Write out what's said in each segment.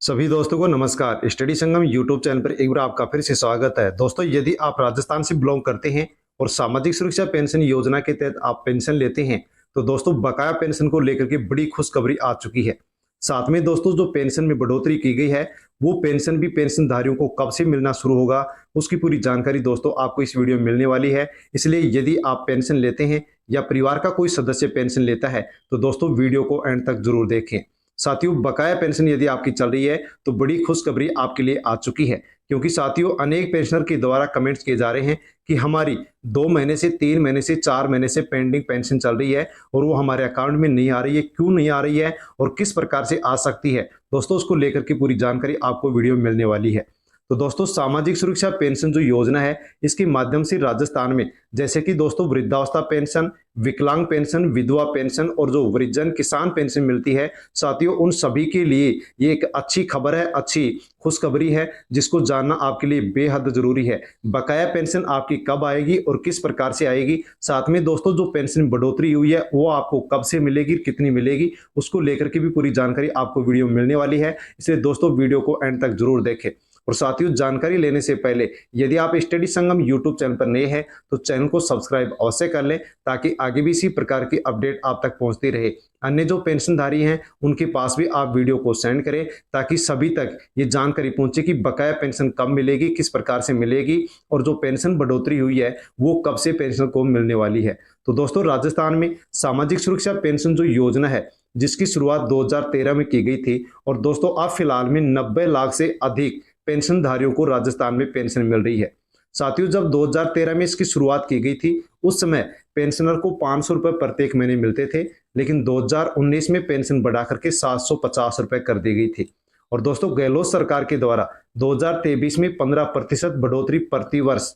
सभी दोस्तों को नमस्कार। स्टडी संगम यूट्यूब चैनल पर एक बार आपका फिर से स्वागत है। दोस्तों, यदि आप राजस्थान से बिलोंग करते हैं और सामाजिक सुरक्षा पेंशन योजना के तहत आप पेंशन लेते हैं, तो दोस्तों बकाया पेंशन को लेकर के बड़ी खुशखबरी आ चुकी है। साथ में दोस्तों जो पेंशन में बढ़ोतरी की गई है, वो पेंशन भी पेंशनधारियों को कब से मिलना शुरू होगा, उसकी पूरी जानकारी दोस्तों आपको इस वीडियो में मिलने वाली है। इसलिए यदि आप पेंशन लेते हैं या परिवार का कोई सदस्य पेंशन लेता है, तो दोस्तों वीडियो को एंड तक जरूर देखें। साथियों, बकाया पेंशन यदि आपकी चल रही है तो बड़ी खुशखबरी आपके लिए आ चुकी है, क्योंकि साथियों अनेक पेंशनर के द्वारा कमेंट्स किए जा रहे हैं कि हमारी 2 महीने से 3 महीने से 4 महीने से पेंडिंग पेंशन चल रही है और वो हमारे अकाउंट में नहीं आ रही है। क्यों नहीं आ रही है और किस प्रकार से आ सकती है, दोस्तों उसको लेकर के पूरी जानकारी आपको वीडियो में मिलने वाली है। तो दोस्तों सामाजिक सुरक्षा पेंशन जो योजना है, इसके माध्यम से राजस्थान में जैसे कि दोस्तों वृद्धावस्था पेंशन, विकलांग पेंशन, विधवा पेंशन और जो वृद्धजन किसान पेंशन मिलती है, साथियों उन सभी के लिए ये एक अच्छी खबर है, अच्छी खुशखबरी है, जिसको जानना आपके लिए बेहद जरूरी है। बकाया पेंशन आपकी कब आएगी और किस प्रकार से आएगी, साथ में दोस्तों जो पेंशन बढ़ोतरी हुई है वो आपको कब से मिलेगी, कितनी मिलेगी, उसको लेकर के भी पूरी जानकारी आपको वीडियो में मिलने वाली है। इसलिए दोस्तों वीडियो को एंड तक जरूर देखें। और साथियों जानकारी लेने से पहले यदि आप स्टडी संगम यूट्यूब चैनल पर नए हैं तो चैनल को सब्सक्राइब अवश्य कर लें, ताकि आगे भी इसी प्रकार की अपडेट आप तक पहुंचती रहे। अन्य जो पेंशनधारी हैं उनके पास भी आप वीडियो को सेंड करें, ताकि सभी तक ये जानकारी पहुंचे कि बकाया पेंशन कब मिलेगी, किस प्रकार से मिलेगी और जो पेंशन बढ़ोतरी हुई है वो कब से पेंशन को मिलने वाली है। तो दोस्तों राजस्थान में सामाजिक सुरक्षा पेंशन जो योजना है, जिसकी शुरुआत 2013 में की गई थी, और दोस्तों अब फिलहाल में 90 लाख से अधिक पेंशनधारियों को राजस्थान में पेंशन मिल रही है। साथियों जब 2013 में इसकी शुरुआत की गई थी, उस समय पेंशनर को 500 रुपए प्रत्येक महीने मिलते थे, लेकिन 2019 में पेंशन बढ़ा करके 750 रुपए कर दी गई थी। और दोस्तों गहलोत सरकार के द्वारा 2023 में 15% बढ़ोतरी प्रति वर्ष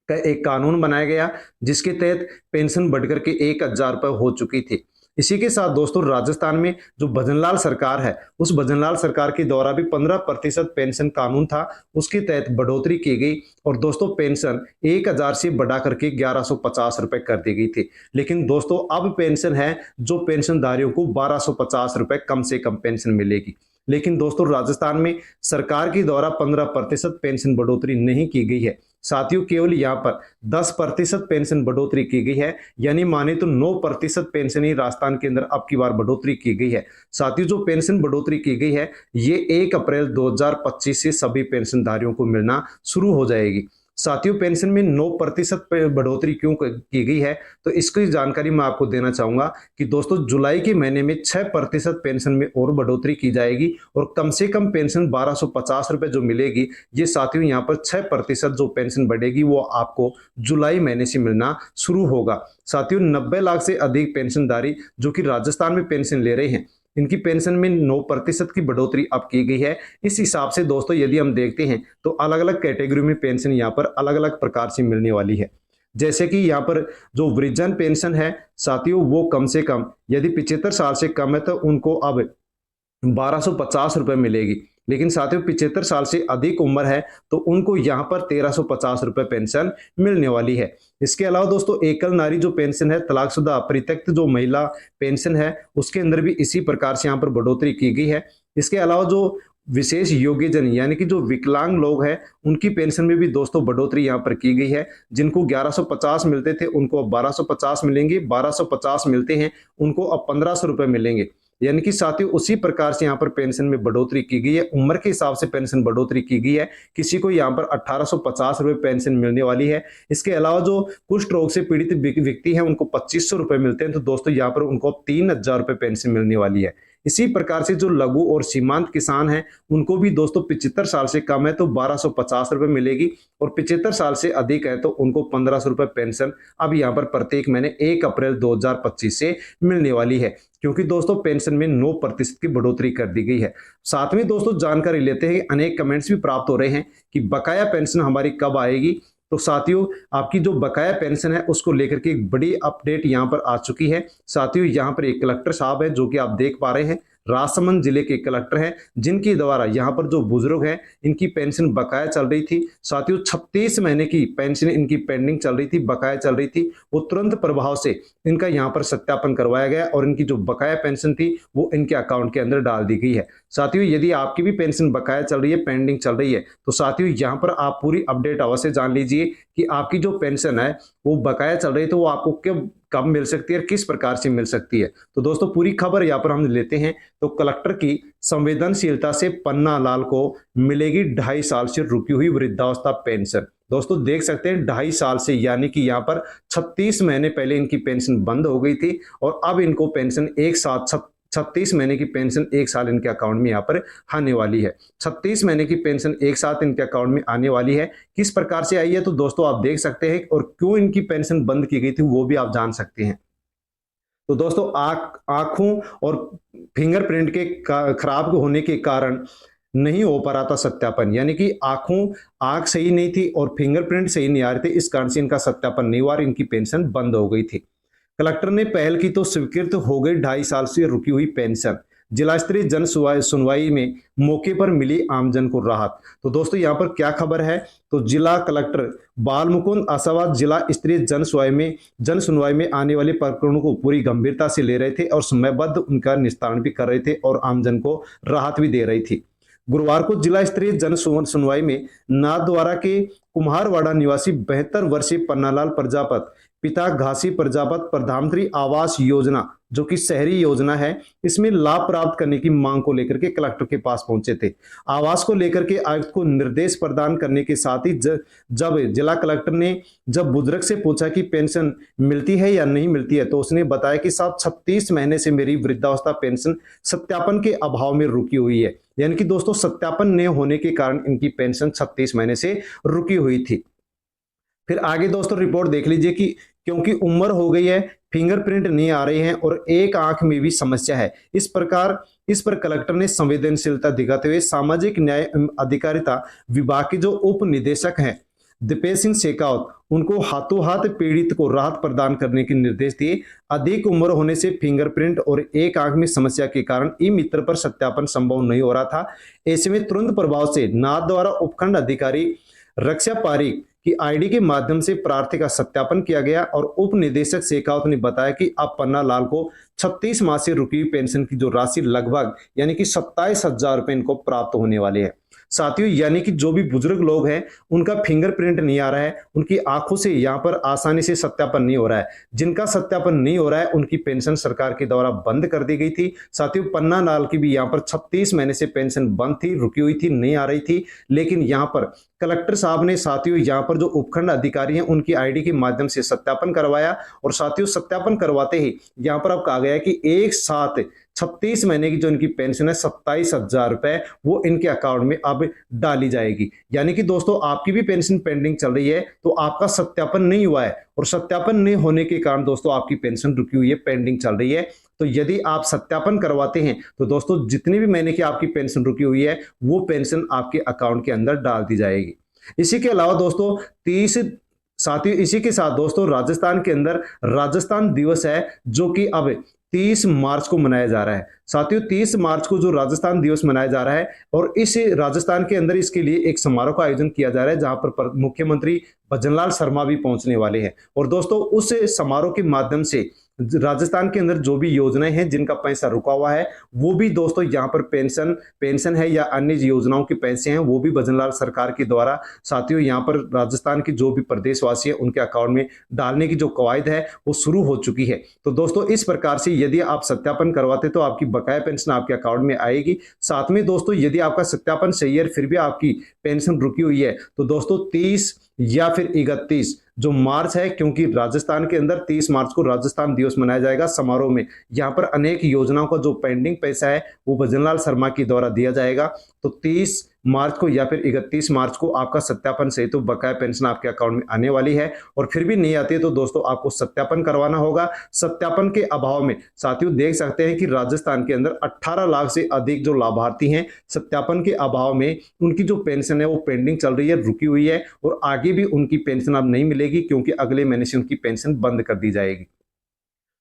का एक कानून बनाया गया, जिसके तहत पेंशन बढ़कर के 1000 रुपए हो चुकी थी। इसी के साथ दोस्तों राजस्थान में जो भजनलाल सरकार है, उस भजनलाल सरकार के द्वारा भी 15% पेंशन कानून था, उसके तहत बढ़ोतरी की गई और दोस्तों पेंशन 1000 से बढ़ा करके 1150 रुपए कर दी गई थी। लेकिन दोस्तों अब पेंशन है जो पेंशनधारियों को 1250 रुपए कम से कम पेंशन मिलेगी। लेकिन दोस्तों राजस्थान में सरकार के द्वारा 15% पेंशन बढ़ोतरी नहीं की गई है। साथियों केवल यहाँ पर 10% पेंशन बढ़ोतरी की गई है, यानी माने तो 9% पेंशन ही राजस्थान के अंदर अब की बार बढ़ोतरी की गई है। साथियों जो पेंशन बढ़ोतरी की गई है, ये 1 अप्रैल 2025 से सभी पेंशनधारियों को मिलना शुरू हो जाएगी। साथियों पेंशन में 9% बढ़ोतरी क्यों की गई है, तो इसकी जानकारी मैं आपको देना चाहूंगा कि दोस्तों जुलाई के महीने में 6% पेंशन में और बढ़ोतरी की जाएगी और कम से कम पेंशन 1250 रुपए जो मिलेगी, ये साथियों यहाँ पर 6% जो पेंशन बढ़ेगी वो आपको जुलाई महीने से मिलना शुरू होगा। साथियों 90 लाख से अधिक पेंशनधारी जो कि राजस्थान में पेंशन ले रहे हैं, इनकी पेंशन में 9% की बढ़ोतरी अब की गई है। इस हिसाब से दोस्तों यदि हम देखते हैं तो अलग अलग कैटेगरी में पेंशन यहाँ पर अलग अलग प्रकार से मिलने वाली है। जैसे कि यहाँ पर जो वृद्धजन पेंशन है साथियों, वो कम से कम यदि 75 साल से कम है तो उनको अब 1250 रुपए मिलेगी। लेकिन साथियों 75 साल से अधिक उम्र है तो उनको यहाँ पर 1350 रुपए पेंशन मिलने वाली है। इसके अलावा दोस्तों एकल नारी जो पेंशन है, तलाकशुदा परित्यक्त जो महिला पेंशन है, उसके अंदर भी इसी प्रकार से यहाँ पर बढ़ोतरी की गई है। इसके अलावा जो विशेष योग्यजन यानी कि जो विकलांग लोग हैं, उनकी पेंशन में भी दोस्तों बढ़ोतरी यहाँ पर की गई है। जिनको 1150 मिलते थे उनको अब 1250 मिलेंगे, 1250 मिलते हैं उनको अब 1500 रुपए मिलेंगे। यानी कि साथियों उसी प्रकार से यहाँ पर पेंशन में बढ़ोतरी की गई है, उम्र के हिसाब से पेंशन बढ़ोतरी की गई है। किसी को यहाँ पर 1850 रुपए पेंशन मिलने वाली है। इसके अलावा जो कुष्ठ रोग से पीड़ित व्यक्ति हैं उनको 2500 रुपए मिलते हैं, तो दोस्तों यहाँ पर उनको 3000 रुपए पेंशन मिलने वाली है। इसी प्रकार से जो लघु और सीमांत किसान हैं उनको भी दोस्तों 75 साल से कम है तो 1250 रुपए मिलेगी और 75 साल से अधिक है तो उनको 1500 रुपए पेंशन अब यहाँ पर प्रत्येक महीने 1 अप्रैल 2025 से मिलने वाली है, क्योंकि दोस्तों पेंशन में 9% की बढ़ोतरी कर दी गई है। साथ में दोस्तों जानकारी लेते हैं, अनेक कमेंट्स भी प्राप्त हो रहे हैं कि बकाया पेंशन हमारी कब आएगी। तो साथियों आपकी जो बकाया पेंशन है उसको लेकर के एक बड़ी अपडेट यहाँ पर आ चुकी है। साथियों यहाँ पर एक कलेक्टर साहब है जो कि आप देख पा रहे हैं, राजसमंद जिले के कलेक्टर हैं, जिनके द्वारा यहाँ पर जो बुजुर्ग हैं इनकी पेंशन बकाया चल रही थी। साथियों 36 महीने की पेंशन इनकी पेंडिंग चल रही थी, बकाया चल रही थी, वो तुरंत प्रभाव से इनका यहाँ पर सत्यापन करवाया गया और इनकी जो बकाया पेंशन थी वो इनके अकाउंट के अंदर डाल दी गई है। साथियों यदि आपकी भी पेंशन बकाया चल रही है, पेंडिंग चल रही है, तो साथियों यहाँ पर आप पूरी अपडेट अवश्य जान लीजिए कि आपकी जो पेंशन है वो बकाया चल रही है तो वो आपको कब मिल सकती है और किस प्रकार से मिल सकती है। तो दोस्तों पूरी खबर यहाँ पर हम लेते हैं। तो कलेक्टर की संवेदनशीलता से पन्ना लाल को मिलेगी 2.5 साल से रुकी हुई वृद्धावस्था पेंशन। दोस्तों देख सकते हैं 2.5 साल से, यानी कि यहाँ पर 36 महीने पहले इनकी पेंशन बंद हो गई थी और अब इनको पेंशन एक साथ 36 महीने की पेंशन एक साल इनके अकाउंट में यहाँ पर आने वाली है। 36 महीने की पेंशन एक साथ इनके अकाउंट में आने वाली है। किस प्रकार से आई है तो दोस्तों आप देख सकते हैं, और क्यों इनकी पेंशन बंद की गई थी वो भी आप जान सकते हैं। तो दोस्तों आंखों और फिंगरप्रिंट के खराब होने के कारण नहीं हो पा रहा था सत्यापन, यानी कि आंख सही नहीं थी और फिंगरप्रिंट सही नहीं आ रहे थे, इस कारण से इनका सत्यापन नहीं हुआ, इनकी पेंशन बंद हो गई थी। कलेक्टर ने पहल की तो स्वीकृत हो गई 2.5 साल से रुकी हुई पेंशन। जिला स्तरीय जन सुनवाई में मौके पर मिली आमजन को राहत। तो दोस्तों यहाँ पर क्या खबर है, तो जिला कलेक्टर बाल मुकुंद आशावाद जिला स्तरीय जन सुनवाई में आने वाले प्रकरणों को पूरी गंभीरता से ले रहे थे और समयबद्ध उनका निस्तारण भी कर रहे थे और आमजन को राहत भी दे रही थी। गुरुवार को जिला स्तरीय जन सुनवाई में नाथद्वारा के कुम्हारवाड़ा निवासी 72 वर्षीय पन्नालाल प्रजापत पिता घासी प्रजापत प्रधानमंत्री आवास योजना जो कि शहरी योजना है, इसमें लाभ प्राप्त करने की मांग को लेकर के कलेक्टर के पास पहुंचे थे। आवास को लेकर के आयुक्त को निर्देश प्रदान करने के साथ ही जब जिला कलेक्टर ने जब बुजुर्ग से पूछा कि पेंशन मिलती है या नहीं मिलती है, तो उसने बताया कि साहब 36 महीने से मेरी वृद्धावस्था पेंशन सत्यापन के अभाव में रुकी हुई है। यानी कि दोस्तों सत्यापन न होने के कारण इनकी पेंशन 36 महीने से रुकी हुई थी। फिर आगे दोस्तों रिपोर्ट देख लीजिए कि क्योंकि उम्र हो गई है, फिंगरप्रिंट नहीं आ रहे हैं और एक आंख में भी समस्या है, इस पर कलेक्टर ने संवेदनशीलता दिखाते हुए सामाजिक न्याय एवं अधिकारिता विभाग के जो उप निदेशक हैं दीपेश सिंह शेखावत, उनको हाथों हाथ पीड़ित को राहत प्रदान करने के निर्देश दिए। अधिक उम्र होने से फिंगरप्रिंट और एक आंख में समस्या के कारण ई मित्र पर सत्यापन संभव नहीं हो रहा था। ऐसे में तुरंत प्रभाव से नाथद्वारा उपखंड अधिकारी रक्षा पारीक कि आईडी के माध्यम से प्रार्थी का सत्यापन किया गया और उप निदेशक शेखावत ने बताया कि अब पन्ना लाल को 36 माह से रुकी पेंशन की जो राशि लगभग यानी कि 27,000 रुपए इनको प्राप्त होने वाले हैं। साथियों यानी कि जो भी बुजुर्ग लोग हैं उनका फिंगरप्रिंट नहीं आ रहा है, उनकी आंखों से यहाँ पर आसानी से सत्यापन नहीं हो रहा है, जिनका सत्यापन नहीं हो रहा है उनकी पेंशन सरकार के द्वारा बंद कर दी गई थी। साथियों पन्ना लाल की भी यहाँ पर 36 महीने से पेंशन बंद थी, रुकी हुई थी, नहीं आ रही थी, लेकिन यहाँ पर कलेक्टर साहब ने साथियों यहाँ पर जो उपखंड अधिकारी हैं उनकी आईडी के माध्यम से सत्यापन करवाया और साथियों सत्यापन करवाते ही यहाँ पर अब कहा गया कि एक साथ 36 महीने की जो इनकी पेंशन है 27,000 रुपए वो इनके अकाउंट में अब डाली जाएगी। यानी कि दोस्तों आपकी भी पेंशन पेंडिंग चल रही है तो आपका सत्यापन नहीं हुआ है और सत्यापन नहीं होने के कारण दोस्तों आपकी पेंशन रुकी हुई है, पेंडिंग चल रही है। तो यदि आप सत्यापन करवाते हैं तो दोस्तों जितनी भी महीने की आपकी पेंशन रुकी हुई है वो पेंशन आपके अकाउंट के अंदर डाल दी जाएगी। इसी के अलावा दोस्तों साथियों इसी के साथ दोस्तों राजस्थान के अंदर राजस्थान दिवस है जो कि अब 30 मार्च को मनाया जा रहा है। साथियों 30 मार्च को जो राजस्थान दिवस मनाया जा रहा है और इस राजस्थान के अंदर इसके लिए एक समारोह का आयोजन किया जा रहा है जहां पर मुख्यमंत्री भजनलाल शर्मा भी पहुंचने वाले हैं और दोस्तों उस समारोह के माध्यम से राजस्थान के अंदर जो भी योजनाएं हैं जिनका पैसा रुका हुआ है वो भी दोस्तों यहाँ पर पेंशन है या अन्य योजनाओं के पैसे हैं वो भी भजनलाल सरकार के द्वारा साथियों यहाँ पर राजस्थान के जो भी प्रदेशवासी है उनके अकाउंट में डालने की जो कवायद है वो शुरू हो चुकी है। तो दोस्तों इस प्रकार से यदि आप सत्यापन करवाते तो आपकी बकाया पेंशन आपके अकाउंट में आएगी। साथ में दोस्तों यदि आपका सत्यापन सही है फिर भी आपकी पेंशन रुकी हुई है तो दोस्तों 30 या फिर 31 जो मार्च है, क्योंकि राजस्थान के अंदर 30 मार्च को राजस्थान दिवस मनाया जाएगा समारोह में यहाँ पर अनेक योजनाओं का जो पेंडिंग पैसा है वो भजनलाल शर्मा के द्वारा दिया जाएगा। तो 30 मार्च को या फिर 31 मार्च को आपका सत्यापन सही तो बकाया पेंशन आपके अकाउंट में आने वाली है और फिर भी नहीं आती है तो दोस्तों आपको सत्यापन करवाना होगा। सत्यापन के अभाव में साथियों देख सकते हैं कि राजस्थान के अंदर 18 लाख से अधिक जो लाभार्थी हैं सत्यापन के अभाव में उनकी जो पेंशन है वो पेंडिंग चल रही है, रुकी हुई है और आगे भी उनकी पेंशन अब नहीं मिलेगी क्योंकि अगले महीने से उनकी पेंशन बंद कर दी जाएगी।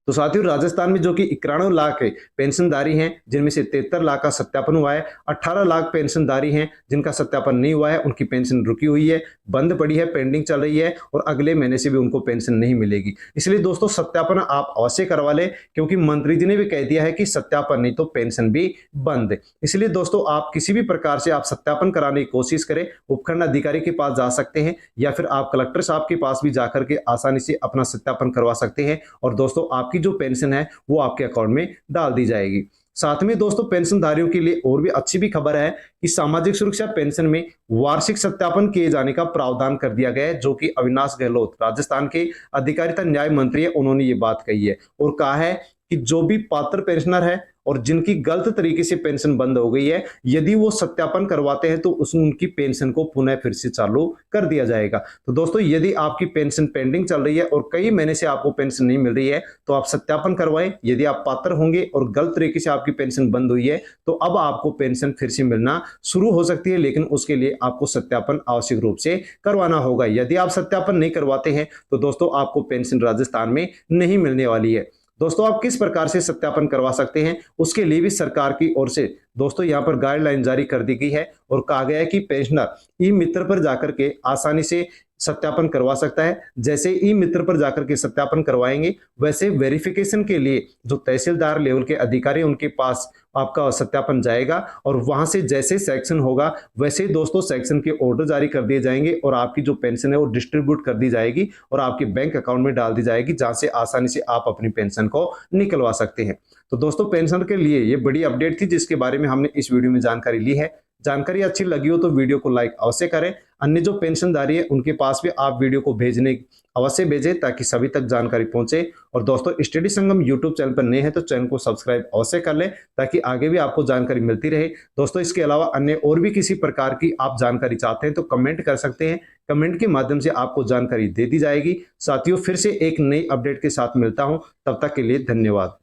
तो साथियों राजस्थान में जो कि 91 लाख पेंशनधारी हैं, जिनमें से 73 लाख का सत्यापन हुआ है, 18 लाख पेंशनधारी हैं जिनका सत्यापन नहीं हुआ है, उनकी पेंशन रुकी हुई है, बंद पड़ी है, पेंडिंग चल रही है और अगले महीने से भी उनको पेंशन नहीं मिलेगी। इसलिए दोस्तों सत्यापन आप अवश्य करवा लें, क्योंकि मंत्री जी ने भी कह दिया है कि सत्यापन नहीं तो पेंशन भी बंद। इसलिए दोस्तों आप किसी भी प्रकार से आप सत्यापन कराने की कोशिश करें, उपखंड अधिकारी के पास जा सकते हैं या फिर आप कलेक्टर साहब के पास भी जाकर के आसानी से अपना सत्यापन करवा सकते हैं और दोस्तों आपकी जो पेंशन है वो आपके अकाउंट में डाल दी जाएगी। साथ में दोस्तों पेंशनधारियों के लिए और भी अच्छी भी खबर है कि सामाजिक सुरक्षा पेंशन में वार्षिक सत्यापन किए जाने का प्रावधान कर दिया गया है, जो कि अविनाश गहलोत राजस्थान के अधिकारिता न्याय मंत्री है, उन्होंने ये बात कही है और कहा है कि जो भी पात्र पेंशनर है और जिनकी गलत तरीके से पेंशन बंद हो गई है, यदि वो सत्यापन करवाते हैं तो उसमें उनकी पेंशन को पुनः फिर से चालू कर दिया जाएगा। तो दोस्तों यदि आपकी पेंशन पेंडिंग चल रही है और कई महीने से आपको पेंशन नहीं मिल रही है तो आप सत्यापन करवाएं। यदि आप पात्र होंगे और गलत तरीके से आपकी पेंशन बंद हुई है तो अब आपको पेंशन फिर से मिलना शुरू हो सकती है, लेकिन उसके लिए आपको सत्यापन आवश्यक रूप से करवाना होगा। यदि आप सत्यापन नहीं करवाते हैं तो दोस्तों आपको पेंशन राजस्थान में नहीं मिलने वाली है। दोस्तों आप किस प्रकार से सत्यापन करवा सकते हैं उसके लिए भी सरकार की ओर से दोस्तों यहां पर गाइडलाइन जारी कर दी गई है और कहा गया है कि पेंशनर ई मित्र पर जाकर के आसानी से सत्यापन करवा सकता है। जैसे ई मित्र पर जाकर के सत्यापन करवाएंगे वैसे वेरिफिकेशन के लिए जो तहसीलदार लेवल के अधिकारी उनके पास आपका सत्यापन जाएगा और वहां से जैसे सेक्शन होगा वैसे दोस्तों सेक्शन के ऑर्डर जारी कर दिए जाएंगे और आपकी जो पेंशन है वो डिस्ट्रीब्यूट कर दी जाएगी और आपके बैंक अकाउंट में डाल दी जाएगी, जहां से आसानी से आप अपनी पेंशन को निकलवा सकते हैं। तो दोस्तों पेंशन के लिए ये बड़ी अपडेट थी जिसके बारे में हमने इस वीडियो में जानकारी ली है। जानकारी अच्छी लगी हो तो वीडियो को लाइक अवश्य करें। अन्य जो पेंशनधारी है उनके पास भी आप वीडियो को भेजने अवश्य भेजें ताकि सभी तक जानकारी पहुंचे। और दोस्तों स्टडी संगम यूट्यूब चैनल पर नए हैं तो चैनल को सब्सक्राइब अवश्य कर लें ताकि आगे भी आपको जानकारी मिलती रहे। दोस्तों इसके अलावा अन्य और भी किसी प्रकार की आप जानकारी चाहते हैं तो कमेंट कर सकते हैं, कमेंट के माध्यम से आपको जानकारी दे दी जाएगी। साथियों फिर से एक नई अपडेट के साथ मिलता हूं, तब तक के लिए धन्यवाद।